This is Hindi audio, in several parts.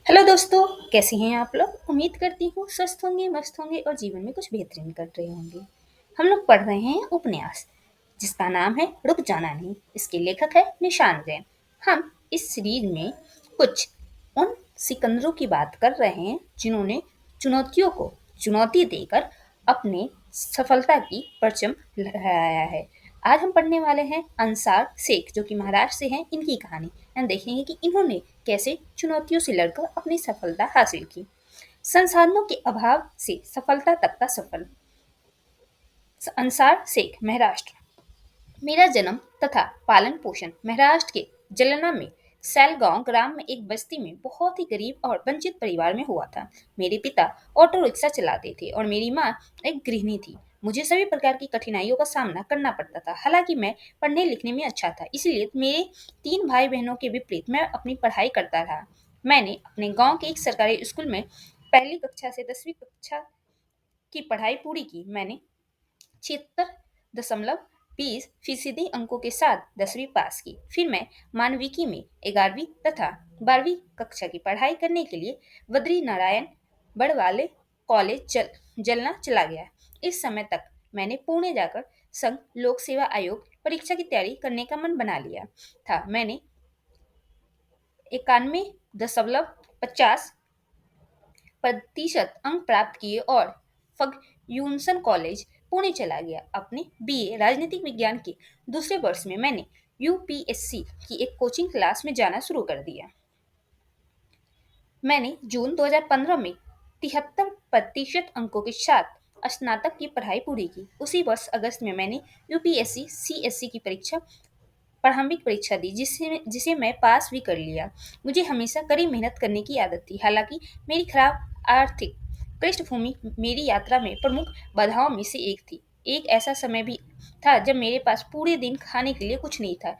हेलो दोस्तों, कैसे हैं आप लोग। उम्मीद करती हूँ स्वस्थ होंगे, मस्त होंगे और जीवन में कुछ बेहतरीन कर रहे होंगे। हम लोग पढ़ रहे हैं उपन्यास जिसका नाम है रुक जाना नहीं। इसके लेखक है निशान जैन। हम इस सीरीज में कुछ उन सिकंदरों की बात कर रहे हैं जिन्होंने चुनौतियों को चुनौती देकर अपने सफलता की परचम लहराया है। आज हम पढ़ने वाले हैं अंसार शेख जो कि महाराष्ट्र से हैं। इनकी कहानी एंड देखेंगे कि इन्होंने कैसे चुनौतियों से लड़कर अपनी सफलता हासिल की। संसाधनों के अभाव से सफलता तक का सफल। अंसार शेख, महाराष्ट्र। मेरा जन्म तथा पालन पोषण महाराष्ट्र के जलना में सैलगांव ग्राम में एक बस्ती में बहुत ही गरीब और वंचित परिवार में हुआ था। मेरे पिता ऑटो रिक्शा चलाते थे और मेरी माँ एक गृहिणी थी। मुझे सभी प्रकार की कठिनाइयों का सामना करना पड़ता था। हालांकि मैं पढ़ने लिखने में अच्छा था, इसलिए मेरे तीन भाई बहनों के विपरीत मैं अपनी पढ़ाई करता रहा। मैंने अपने गांव के एक सरकारी स्कूल में पहली कक्षा से 10वीं कक्षा की पढ़ाई पूरी की। मैंने 76.20% अंकों के साथ 10वीं पास की। फिर मैं मानविकी में 11वीं तथा 12वीं कक्षा की पढ़ाई करने के लिए बद्री नारायण बड़वाले कॉलेज जलना चला गया। इस समय तक मैंने पुणे जाकर संघ लोक सेवा आयोग परीक्षा की तैयारी करने का मन बना लिया था। मैंने 91.50% अंक प्राप्त किए और फर्ग्यूसन कॉलेज पुणे चला गया। अपने बीए राजनीतिक विज्ञान के दूसरे वर्ष में मैंने यूपीएससी की एक कोचिंग क्लास में जाना शुरू कर दिया। मैंने जून 2015 में 73% अंकों के साथ स्नातक की पढ़ाई पूरी की। उसी वर्ष अगस्त में मैंने यूपीएससी सीएससी की परीक्षा प्रारंभिक परीक्षा दी, जिसे जिसे मैं पास भी कर लिया। मुझे हमेशा कड़ी मेहनत करने की आदत थी। हालांकि मेरी खराब आर्थिक पृष्ठभूमि मेरी यात्रा में प्रमुख बाधाओं में से एक थी। एक ऐसा समय भी था जब मेरे पास पूरे दिन खाने के लिए कुछ नहीं था।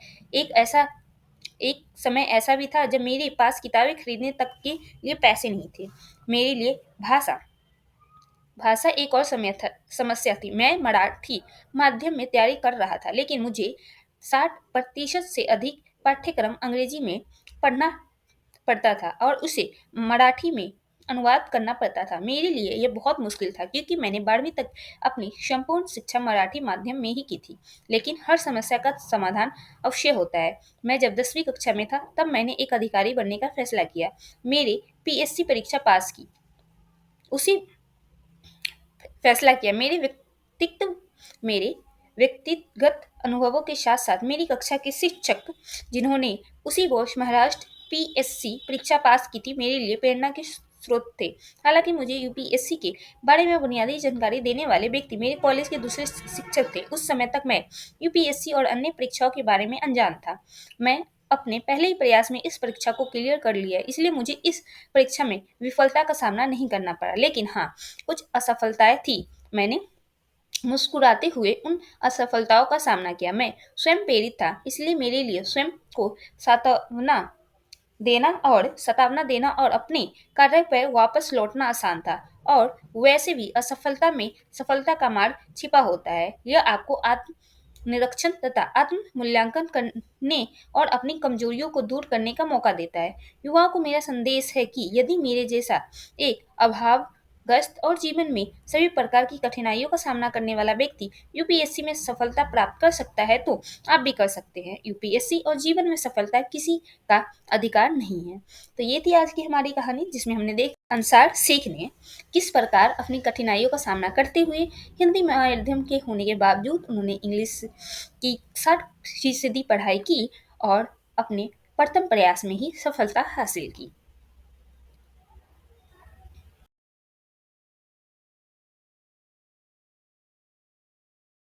एक समय ऐसा भी था जब मेरे पास किताबें खरीदने तक के लिए पैसे नहीं थे। मेरे लिए भाषा भाषा एक और समस्या थी। मैं मराठी माध्यम में तैयारी कर रहा था, लेकिन मुझे 60% से अधिक पाठ्यक्रम अंग्रेजी में पढ़ना पड़ता था और उसे मराठी में अनुवाद करना पड़ता था। मेरे लिए यह बहुत मुश्किल था क्योंकि मैंने 12वीं तक अपनी संपूर्ण शिक्षा मराठी माध्यम में ही की थी। लेकिन हर समस्या का समाधान अवश्य होता है। मैं जब 10वीं कक्षा में था तब मैंने एक अधिकारी बनने का फैसला किया। मेरे पीएससी परीक्षा पास की। उसी फैसला किया। मेरे व्यक्तिगत अनुभवों के साथ साथ मेरी कक्षा के शिक्षक जिन्होंने उसी वर्ष महाराष्ट्र पीएससी परीक्षा पास की थी, मेरे लिए प्रेरणा के स्रोत थे। हालांकि मुझे यूपीएससी के बारे में बुनियादी जानकारी देने वाले व्यक्ति मेरे कॉलेज के दूसरे शिक्षक थे। उस समय तक मैं यूपीएससी और अन्य परीक्षाओं के बारे में अनजान था। मैं अपने पहले ही प्रयास में इस परीक्षा को क्लियर कर लिया, इसलिए मुझे इस परीक्षा में विफलता का सामना नहीं करना पड़ा। लेकिन हाँ, कुछ असफलताएं थी। मैंने मुस्कुराते हुए उन असफलताओं का सामना किया। मैं स्वयं प्रेरित था, इसलिए मेरे लिए स्वयं को सातवना सतावना देना और अपने कार्य पर वापस लौटना आसान था। और वैसे भी असफलता में सफलता का मार्ग छिपा होता है। यह आपको आत्म निरीक्षण तथा आत्म मूल्यांकन करने और अपनी कमजोरियों को दूर करने का मौका देता है। युवाओं को मेरा संदेश है कि यदि मेरे जैसा एक अभावग्रस्त और जीवन में सभी प्रकार की कठिनाइयों का सामना करने वाला व्यक्ति यूपीएससी में सफलता प्राप्त कर सकता है, तो आप भी कर सकते हैं। यूपीएससी और जीवन में सफलता किसी का अधिकार नहीं है। तो ये थी आज की हमारी कहानी, जिसमें हमने अंसार शेख ने किस प्रकार अपनी कठिनाइयों का सामना करते हुए हिंदी माध्यम के होने के बावजूद उन्होंने इंग्लिश की 60% पढ़ाई की और अपने प्रथम प्रयास में ही सफलता हासिल की।